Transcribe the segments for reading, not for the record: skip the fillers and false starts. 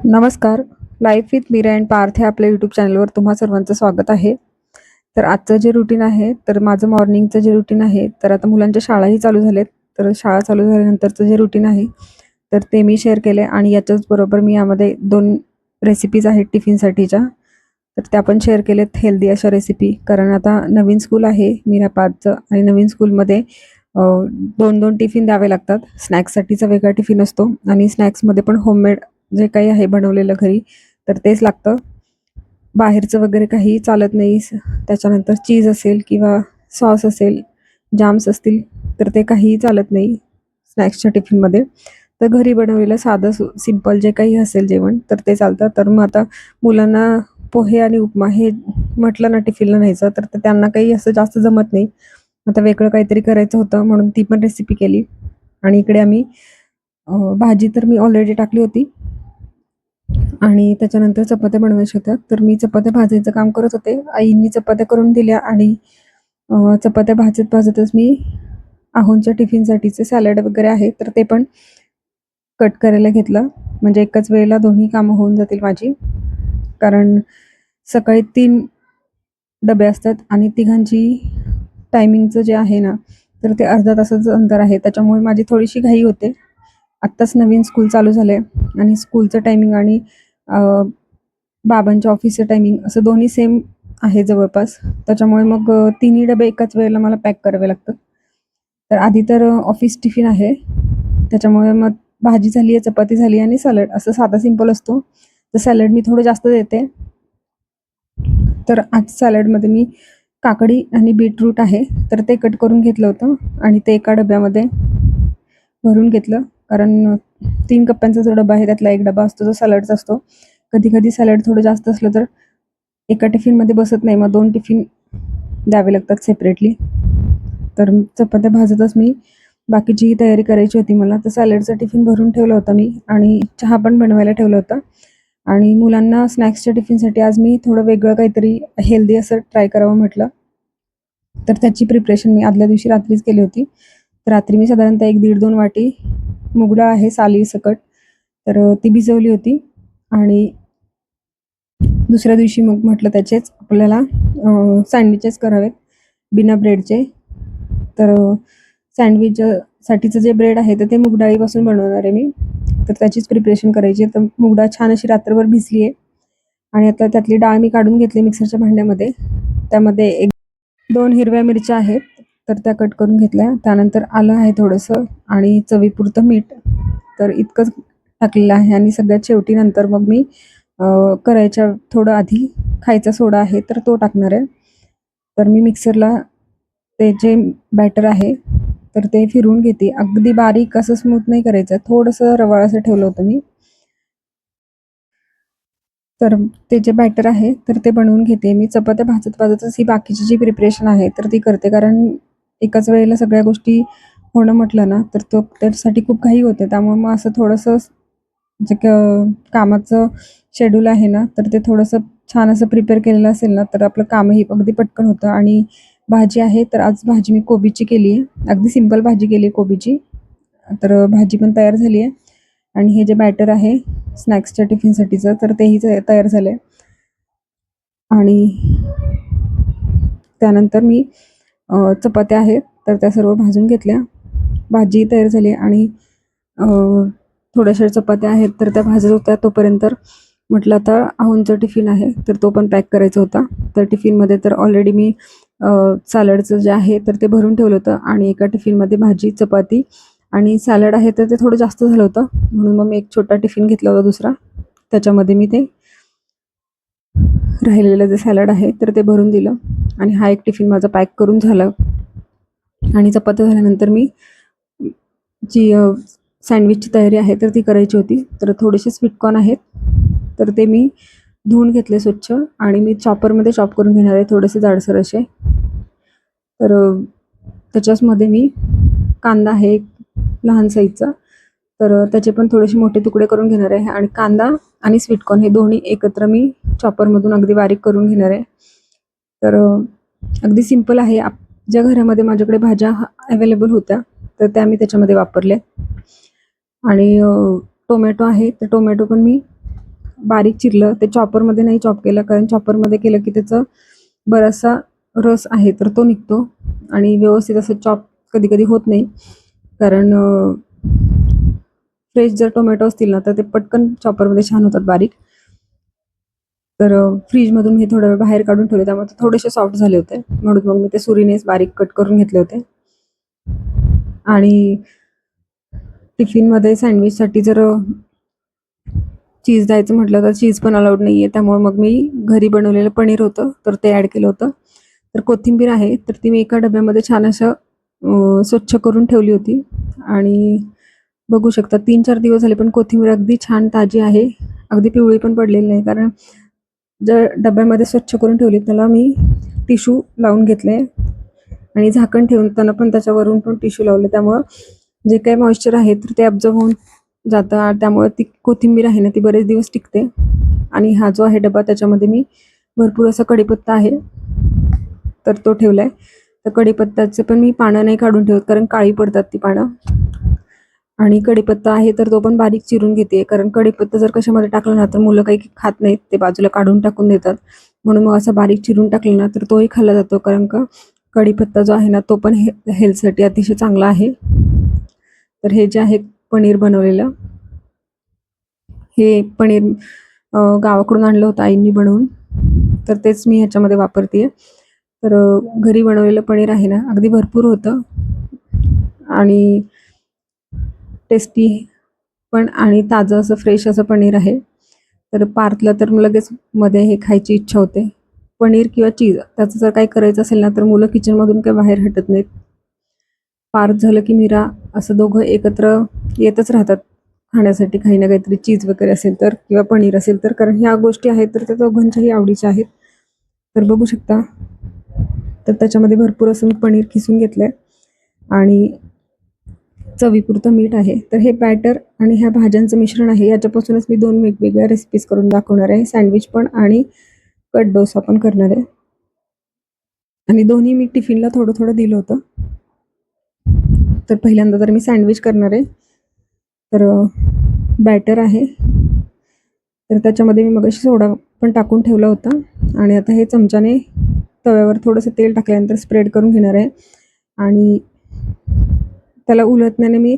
नमस्कार. Life with Meera and Parth हे आपल्या यूट्यूब चॅनलवर तुम्हा सर्वांचं स्वागत आहे. तर आजचं जे रुटीन आहे, तर माझं मॉर्निंगचं जे रुटीन आहे, तर आता मुलांच्या शाळाही चालू झाल्यात. तर शाळा चालू झाल्यानंतरचं जे रुटीन आहे, तर ते मी शेअर केले आणि याच्याच बरोबर मी यामध्ये 2 रेसिपीज आहेत टिफिनसाठीच्या. तर त्या पण शेअर केल्यात हेल्दी अशा रेसिपी. कारण आता नवीन स्कूल आहे मीरा पार्थचं आणि नवीन स्कूलमध्ये 2-2 टिफिन द्यावे लागतात. स्नॅक्ससाठीचा वेगळा टिफिन असतो आणि स्नॅक्समध्ये पण होममेड जे काही आहे बनवलेलं घरी, तर तेच लागतं. बाहेरचं वगैरे काहीही चालत नाही. त्याच्यानंतर चीज असेल किंवा सॉस असेल, जाम्स असतील, तर ते काहीही चालत नाही स्नॅक्सच्या टिफिनमध्ये. तर घरी बनवलेलं साधं सिंपल जे काही असेल जेवण, तर ते चालतं. तर मग आता मुलांना पोहे आणि उपमा हे म्हटलं ना टिफिनला न्यायचं, तर ते त्यांना काही असं जास्त जमत नाही. आता वेगळं काहीतरी करायचं होतं म्हणून ती पण रेसिपी केली. आणि इकडे आम्ही भाजी तर मी ऑलरेडी टाकली होती आणि त्याच्यानंतर चपात्या बनवायच्या होत्या. तर मी चपात्या भाजायचं काम करत होते. आईंनी चपात्या करून दिल्या आणि चपात्या भाजत-भाजतच मी आहोंच्या टिफिनसाठीचे सॅलड वगैरे आहे, तर ते पण कट करायला घेतलं. म्हणजे एकाच वेळेला दोन्ही कामं होऊन जातील माझी. कारण सकाळी 3 डबे असतात आणि तिघांची टायमिंगचं जे आहे ना, तर ते अर्ध्या तासाचं अंतर आहे. त्याच्यामुळे माझी थोडीशी घाई होते. आत्ताच नवीन स्कूल चालू झालं आहे आणि स्कूलचं टायमिंग आणि अ, बाबांच्या ऑफिसचं टायमिंग असं दोन्ही सेम आहे जवळपास. त्याच्यामुळे मग तिन्ही डबे एकाच वेळेला मला पॅक करावे लागतात. तर आधी तर ऑफिस टिफिन आहे. त्याच्यामुळे मग भाजी झाली आहे, चपाती झाली आणि सॅलड असं साधा सिंपल असतो. तर सॅलड मी थोडं जास्त देते. तर आज सॅलडमध्ये मी काकडी आणि बीटरूट आहे, तर ते कट करून घेतलं होतं आणि ते एका डब्यामध्ये भरून घेतलं. कारण 3 कप्प्यांचा जो डबा आहे, त्यातला 1 डबा असतो जो सॅलडचा असतो. कधी-कधी सॅलड थोडं जास्त असलं तर एका टिफिनमध्ये बसत नाही, मग 2 टिफिन द्यावे लागतात सेपरेटली. तर चपात्या भाजतच मी बाकीचीही तयारी करायची होती मला. तर सॅलडचा टिफिन भरून ठेवला होता मी आणि चहा पण बनवायला ठेवला होता. आणि मुलांना स्नॅक्सच्या टिफिनसाठी आज मी थोडं वेगळं काहीतरी हेल्दी असं ट्राय करावं म्हटलं. तर त्याची प्रिपरेशन मी आदल्या दिवशी रात्रीच केली होती. तर रात्री मी साधारणतः 1-1.5-2 वाटी मूग डाळ आहे सालीसकट, तर ती भिजवली होती आणि दुसऱ्या दिवशी मग म्हटलं त्याचेच आपल्याला सँडविचेस करावेत बिना ब्रेडचे. तर साठीचं जे ब्रेड आहे तर ते मूग डाळीपासून बनवणार आहे मी. तर त्याचीच प्रिपरेशन करायची आहे. तर मूग डाळ छान अशी रात्रभर भिजली आहे आणि आता त्यातली डाळ मी काढून घेतली मिक्सरच्या भांड्यामध्ये. त्यामध्ये 1-2 हिरव्या मिरच्या आहेत, तर त्या कट करून घेतल्या. त्यानंतर आलं आहे थोडंसं आणि चवीपुरतं मीठ. तर इतकंच टाकलेलं आहे आणि सगळ्यात शेवटी नंतर मग मी करायच्या थोडं आधी खायचा सोडा आहे, तर तो टाकणार आहे. तर मी मिक्सरला ते जे बॅटर आहे, तर ते फिरवून घेते. अगदी बारीक असं स्मूथ नाही करायचं, थोडंसं रवाळ असं ठेवलं होतं मी. तर ते जे बॅटर आहे, तर ते बनवून घेते. मी चपात्या भाजत-भाजतच ही बाकीची जी प्रिपरेशन आहे, तर ती करते. कारण एकाच वेळेला सगळ्या गोष्टी होणं म्हटलं ना, तर त्यासाठी खूप घाई होते. त्यामुळे मग असं थोडंसं जे कामाचं शेड्यूल आहे ना, तर ते थोडंसं छान असं प्रिपेअर केलेलं असेल ना, तर आपलं कामही अगदी पटकन होतं. आणि भाजी आहे, तर आज भाजी मी कोबीची केली आहे. अगदी सिंपल भाजी केली आहे कोबीची. तर भाजी पण तयार झाली आहे आणि हे जे बॅटर आहे स्नॅक्सच्या टिफिनसाठीचं, तर तेही तयार झालं आहे. आणि त्यानंतर मी चपात्या आहेत, तर त्या सर्व भाजून घेतल्या. भाजी तयार झाली आणि अ, थोड्याशा चपात्या आहेत, तर त्या भाजत होत्या. तोपर्यंत म्हटलं आता आहोंचा टिफिन आहे, तर तो पण पॅक करायचा होता. तर टिफिनमध्ये तर ऑलरेडी मी सॅलडचं जे आहे, तर ते भरून ठेवलं होतं आणि एका टिफिनमध्ये भाजी, चपाती आणि सॅलड आहे, तर ते थोडं जास्त झालं होतं. म्हणून मग मी एक छोटा टिफिन घेतला होता दुसरा. त्याच्यामध्ये मी ते राहिलेलं जे सॅलड आहे, तर ते भरून दिलं आणि हा एक टिफिन माझा पॅक करून झाला. आणि चपात्या झाल्यानंतर मी जी सँडविचची तयारी आहे, तर ती करायची होती. तर थोडेसे स्वीटकॉर्न आहेत, तर ते मी धुवून घेतले स्वच्छ आणि मी चॉपरमध्ये चॉप करून घेणार आहे थोडेसे जाडसर असे. तर त्याच्याचमध्ये मी कांदा आहे एक लहान साईजचा, तर त्याचे पण थोडेसे मोठे तुकडे करून घेणार आहे आणि कांदा आणि स्वीटकॉर्न हे दोन्ही एकत्र मी चॉपरमधून अगदी बारीक करून घेणार आहे. तर अगदी सिंपल आहे. ज्या घरामध्ये माझ्याकडे भाज्या अवेलेबल होत्या, तर त्या मी त्याच्यामध्ये वापरल्या. आणि टोमॅटो आहे, तर टोमॅटो पण मी बारीक चिरलं. ते चॉपरमध्ये नाही चॉप केलं, कारण चॉपरमध्ये केलं की त्याचं बराचसा रस आहे तर तो निघतो आणि व्यवस्थित असं चॉप कधी-कधी होत नाही. कारण फ्रेश जर टोमॅटो असतील ना, तर ते पटकन चॉपरमध्ये छान होतात बारीक. तर फ्रीजमधून हे थोडा वेळ बाहेर काढून ठेवले, त्यामुळे ते थोडेसे सॉफ्ट झाले होते. म्हणून मग मी ते सुरीनेच बारीक कट करून घेतले होते. आणि टिफिनमध्ये सँडविचसाठी जर चीज द्यायचं म्हटलं तर चीज पण अलाउड नाही आहे. त्यामुळे मग मी घरी बनवलेलं पनीर होतं तर ते ॲड केलं होतं. तर कोथिंबीर आहे तर ती मी एका डब्यामध्ये छान असं स्वच्छ करून ठेवली होती. आणि बघू शकता 3-4 दिवस झाले पण कोथिंबीर अगदी छान ताजी आहे. अगदी पिवळी पण पडलेली नाही, कारण जर डब्यामध्ये स्वच्छ करून ठेवली त्याला मी टिश्यू लावून घेतले आणि झाकण ठेवताना पण त्याच्यावरून पण टिश्यू लावले. त्यामुळं जे काही मॉइश्चर आहे तर ते ॲब्झॉर्ब होऊन जातं. त्यामुळे ती कोथिंबीर आहे ना ती बरेच दिवस टिकते. आणि हा जो आहे डबा त्याच्यामध्ये मी भरपूर असा कढीपत्ता आहे तर तो ठेवला आहे. तर कढीपत्त्याचे पण मी पानं नाही काढून ठेवत, कारण काळी पडतात ती पानं. आणि कढीपत्ता आहे तर तो पण बारीक चिरून घेते, कारण कढीपत्ता जर कशामध्ये टाकला ना तर मुलं काही खात नाहीत, ते बाजूला काढून टाकून देतात. म्हणून मग असं बारीक चिरून टाकलं ना तर तोही खाल्ला जातो, कारण का कढीपत्ता जो आहे ना तो पण हेल्थसाठी अतिशय चांगला आहे. तर हे जे आहे पनीर बनवलेलं, हे पनीर गावाकडून आणलं होतं आईंनी बनवून, तर तेच मी ह्याच्यामध्ये वापरते आहे. तर घरी बनवलेलं पनीर आहे ना अगदी भरपूर होतं आणि टेस्टी पण आणि ताजं असं फ्रेश असं पनीर आहे. तर पार्थला तर लगेच मध्ये हे खायची इच्छा होते. पनीर किंवा चीज त्याचं जर काही करायचं असेल ना तर मुलं किचनमधून काही बाहेर हटत नाहीत. पार्थ झालं की मीरा असं दोघं एकत्र येतच राहतात खाण्यासाठी, काही ना काहीतरी चीज वगैरे असेल तर किंवा पनीर असेल तर, कारण ह्या गोष्टी आहेत तर त्या दोघांच्याही आवडीच्या आहेत. तर बघू शकता, तर त्याच्यामध्ये भरपूर असं मी पनीर खिसून घेतलं आहे आणि चवीपुरतं मीठ आहे. तर हे बॅटर आणि ह्या भाज्यांचं मिश्रण आहे, याच्यापासूनच मी 2 वेगवेगळ्या रेसिपीज करून दाखवणार आहे. सँडविच पण आणि कट डोसा पण करणार आहे. आणि दोन्ही मी टिफिनला थोडं-थोडं दिलं होतं. तर पहिल्यांदा तर मी सँडविच करणार आहे. तर बॅटर आहे. तर त्याच्यामध्ये मी मगाशी सोडा पण टाकून ठेवला होता आणि आता हे चमच्याने तव्यावर थोडंसं तेल टाकल्यानंतर स्प्रेड करून घेणार आहे आणि त्याला उलटण्याने मी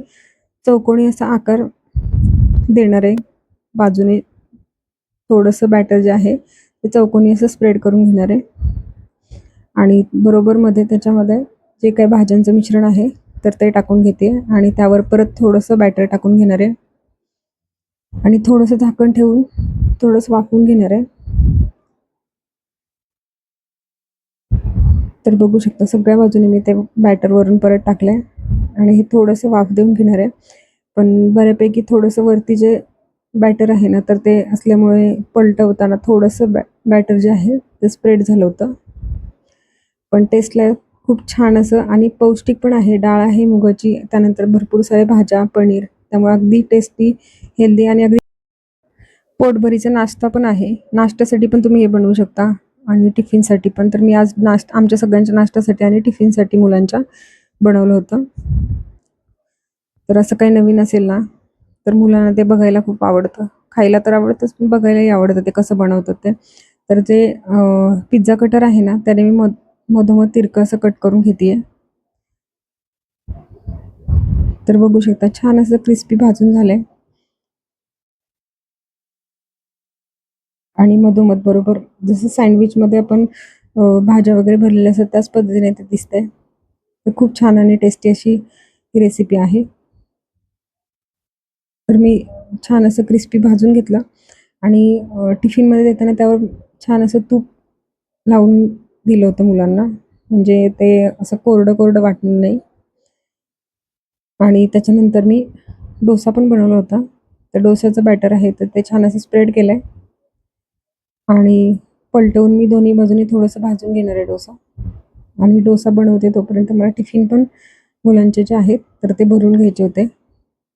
चौकोनी असा आकार देणार आहे. बाजूने थोडंसं बॅटर जे आहे ते चौकोनी असं स्प्रेड करून घेणार आहे आणि बरोबर मध्ये त्याच्यामध्ये जे काही भाज्यांचं मिश्रण आहे तर ते टाकून घेते आणि त्यावर परत थोडंसं बॅटर टाकून घेणार आहे आणि थोडंसं झाकण ठेवून थोडंसं वाफवून घेणार आहे. तर बघू शकता सगळ्या बाजूने मी ते बॅटर वरून परत टाकलंय आणि हे थोडंसं वाफ देऊन घेणार आहे. पण बऱ्यापैकी थोडंसं वरती जे बॅटर आहे ना तर ते असल्यामुळे पलटवताना थोडंसं बॅटर जे आहे ते स्प्रेड झालं होतं. पण टेस्टला खूप छान असं आणि पौष्टिक पण आहे. डाळ आहे मुगाची, त्यानंतर भरपूर साऱ्या भाज्या, पनीर, त्यामुळे अगदी टेस्टी, हेल्दी आणि अगदी पोटभरीचा नाश्ता पण आहे. नाश्त्यासाठी पण तुम्ही हे बनवू शकता आणि टिफिनसाठी पण. तर मी आज आमच्या सगळ्यांच्या नाश्त्यासाठी आणि टिफिनसाठी मुलांच्या बनवलं होतं. तर असं काही नवीन असेल ना तर मुलांना ते बघायला खूप आवडतं. खायला तर आवडतंच पण बघायलाही आवडतं ते कसं बनवतात ते. तर जे पिझ्झा कटर आहे ना त्याने मी मधोमध तिरकं असं कट करून घेते. तर बघू शकता छान असं क्रिस्पी भाजून झालंय आणि मधोमध बरोबर जसं सँडविचमध्ये आपण भाज्या वगैरे भरलेल्या असतात त्याच पद्धतीने ते दिसतंय. तर खूप छान आणि टेस्टी अशी ही रेसिपी आहे. तर मी छान असं क्रिस्पी भाजून घेतलं आणि टिफिनमध्ये देताना त्यावर छान असं तूप लावून दिलं होतं मुलांना, म्हणजे ते असं कोरडं-कोरडं वाटलं नाही. आणि त्याच्यानंतर मी डोसा पण बनवला होता. तर डोश्याचं बॅटर आहे तर ते छान असं स्प्रेड केलंय आणि पलटवून मी दोन्ही बाजूनी थोडंसं भाजून घेणार आहे डोसा. आणि डोसा बनवते तोपर्यंत मला टिफिन पण मुलांचे जे आहेत तर ते भरून घ्यायचे होते.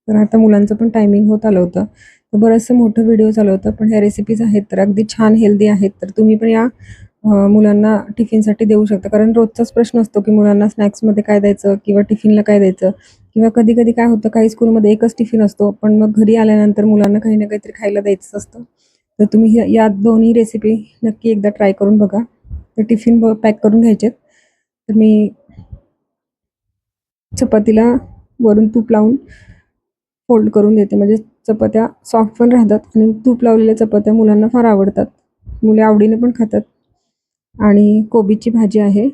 तर आता मुलांचं पण टायमिंग होत आलं होतं. तर बरंचसं मोठं व्हिडिओ झालं होतं, पण ह्या रेसिपीज आहेत तर अगदी छान हेल्दी आहेत. तर तुम्ही पण या मुलांना टिफिनसाठी देऊ शकता. कारण रोजचाच प्रश्न असतो की मुलांना स्नॅक्समध्ये काय द्यायचं किंवा टिफिनला काय द्यायचं किंवा कधी-कधी काय होतं काही स्कूलमध्ये एकच टिफिन असतो, पण मग घरी आल्यानंतर मुलांना काही ना काहीतरी खायला द्यायचंच असतं. तर तुम्ही या दोन्ही रेसिपी नक्की एकदा ट्राय करून बघा. तर टिफिन पॅक करून घ्यायचेत. तर मी चपातीला वरून तूप लावून फोल्ड करून देते, म्हणजे चपात्या सॉफ्ट पण राहतात आणि तूप लावलेल्या चपात्या मुलांना फार आवडतात. मुले आवडीने पण खातात. आणि कोबीची भाजी आहे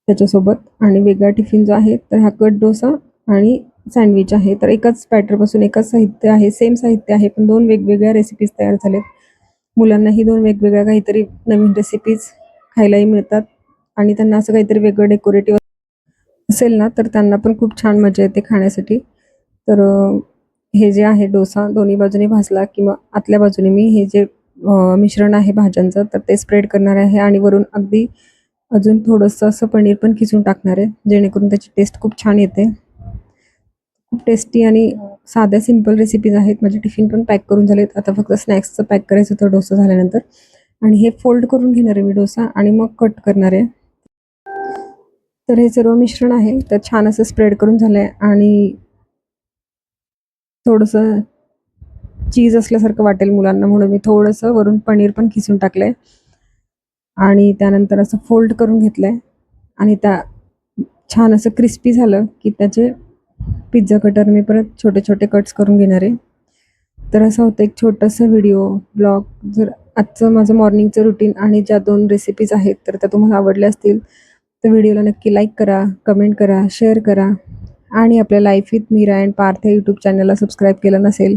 त्याच्यासोबत. आणि वेगळा टिफिन जो आहे तर हा कट डोसा आणि सँडविच आहे. तर एकाच बॅटरपासून एकाच साहित्य आहे, सेम साहित्य आहे, पण 2 वेगवेगळ्या रेसिपीज तयार झाल्यात. मुलांनाही 2 वेगवेगळ्या काहीतरी नवीन रेसिपीज खायलाही मिळतात आणि त्यांना असं काहीतरी वेगळं डेकोरेटिव्ह असेल ना, तर त्यांना पण खूप छान मजा येते खाण्यासाठी. तर हे जे आहे डोसा दोन्ही बाजूने भाजला किंवा आतल्या बाजूने मी हे जे मिश्रण आहे भाज्यांचं तर ते स्प्रेड करणार आहे आणि वरून अगदी अजून थोडंसं असं पनीर पण खिसून टाकणार आहे, जेणेकरून त्याची टेस्ट खूप छान येते. खूप टेस्टी आणि साध्या सिंपल रेसिपीज आहेत. माझे टिफिन पण पॅक करून झालेत. आता फक्त स्नॅक्सचं पॅक करायचं होतं डोसा झाल्यानंतर. आणि हे फोल्ड करून घेणार आहे मी डोसा आणि मग कट करणार आहे. तर हे सर्व मिश्रण आहे तर छान असं स्प्रेड करून झालं आहे आणि थोडंसं चीज असल्यासारखं वाटेल मुलांना, म्हणून मी थोडंसं वरून पनीर पण खिसून टाकलं आहे आणि त्यानंतर असं फोल्ड करून घेतलं आहे आणि त्या छान असं क्रिस्पी झालं की त्याचे पिझ्झा कटरने परत छोटे छोटे कट्स करून घेणार आहे. तर असं होतं एक छोटंसं व्हिडिओ ब्लॉग. जर आजचं माझं मॉर्निंगचं रुटीन आणि ज्या 2 रेसिपीज आहेत तर त्या तुम्हाला आवडल्या असतील तर व्हिडिओला नक्की लाईक करा, कमेंट करा, शेअर करा आणि आपल्या life with Meera and Parth या यूट्यूब चॅनलला सबस्क्राईब केलं नसेल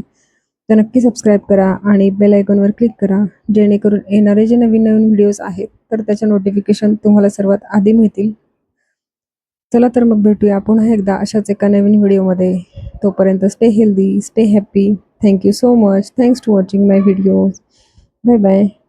तर नक्की सबस्क्राईब करा आणि बेल आयकॉनवर क्लिक करा, जेणेकरून येणारे जे नवीन नवीन व्हिडिओज आहेत तर त्याच्या नोटिफिकेशन तुम्हाला सर्वात आधी मिळतील. चला तर मग भेटूया पुन्हा एकदा अशाच एका नवीन व्हिडिओमध्ये. तोपर्यंत stay healthy, stay happy. Thank you so much. Thanks to watching my videos. Bye bye.